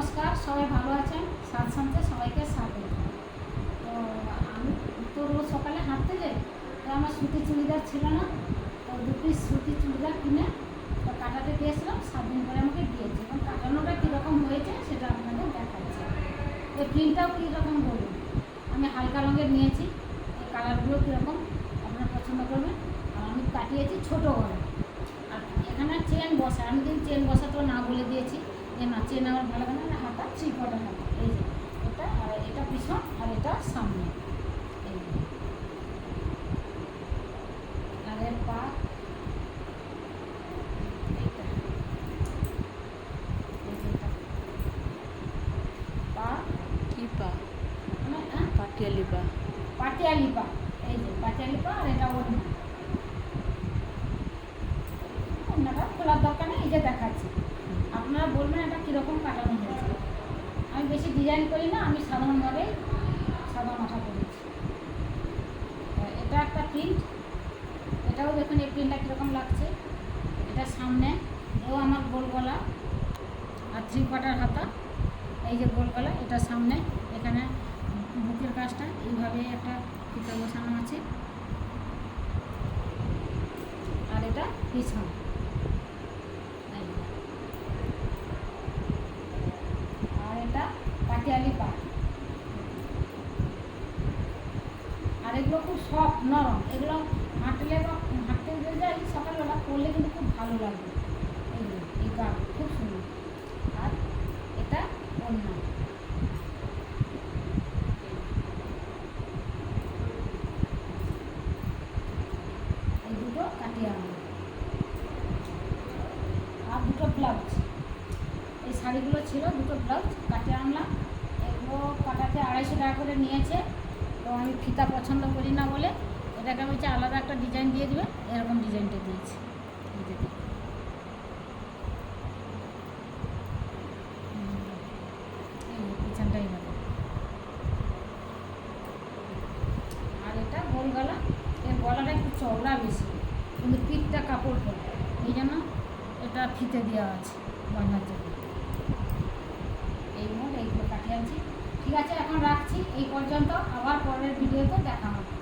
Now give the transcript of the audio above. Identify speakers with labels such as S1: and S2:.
S1: নমস্কার, সবাই ভালো আছেন? সাথে সবাইকে স্বাগত। তো আমি তো রোজ সকালে হাঁটতে যাই, তো আমার সুতি চুড়িদার ছিল না, তো 2 পিস সুতি চুড়িদার কিনে তো কাটাতে দিয়েছিলাম। 7 দিন পরে আমাকে দিয়েছে এবং কাটানোটা কীরকম হয়েছে সেটা আপনাদের দেখাচ্ছি। এই প্রিন্টটাও কীরকম বলুন, আমি হালকা রঙের নিয়েছি, এই কালারগুলো কীরকম আপনারা পছন্দ করবেন। আর আমি কাটিয়েছি ছোটো গলা, আর এখানে চেন বসা, আমি কিন্তু চেন বসা তো না বলে দিয়েছি যে না, চেন আমার ভালো লাগে না, হাতা 3/4 হাতা। এই যে এটা, আর এটা পিছন, আর এটা সামনে। এই যে আর এর পা, এইটা পা
S2: কি পা?
S1: মানে
S2: পাটিয়ালি পা।
S1: পাটিয়ালি পা। এই যে পাটিয়ালি পা, আর এটা ওড়না। ওড়নাটা খোলার দরকার নেই, এই যে দেখাচ্ছি। আপনারা বলবেন এটা কীরকম কাটানো হয়েছে। আমি বেশি ডিজাইন করি না, আমি সাধারণভাবেই সাদা মাথা করেছি। এটা একটা প্রিন্ট, এটাও দেখুন এই প্রিন্টটা কীরকম লাগছে। এটা সামনে, এও আমার গোল গলা আর 3/4 হাতা। এই যে গোল গলা, এটা সামনে, এখানে বুকের কাজটা এইভাবে একটা ফিতা বসানো আছে, আর এটা পিছন। আর এটা পাটিয়ালি পা। আর এগুলো খুব সফট নরম, এগুলো হাঁটলে বা হাঁটতে যাই সকালবেলা পরলে কিন্তু খুব ভালো লাগবে। এইগুলো এই গা খুব সুন্দর। আর এটা ওড়না। এই দুটো কাটিয়ে আনলাম, আর দুটো ব্লাউজ। এই শাড়িগুলো ছিল, দুটো ব্লাউজ কাটিয়ে আনলাম। এগুলো কাটাতে 250 টাকা করে নিয়েছে। তো আমি ফিতা পছন্দ করি না বলে এটাকে বলছে আলাদা একটা ডিজাইন দিয়ে দেবে, এরকম ডিজাইনটা দিয়েছি। পিছনটাই হবে। আর এটা গোল গলা, এর গলাটা একটু চওড়া বেশি, কিন্তু পিঠটা কাপড় পরে, এই জন্য এটা ফিতে দেওয়া আছে বাঁধার জন্য। এই মোট এইগুলো কাটিয়ে আনছি। ঠিক আছে, এখন রাখছি এই পর্যন্ত, আবার পরের ভিডিওতে দেখা হবে।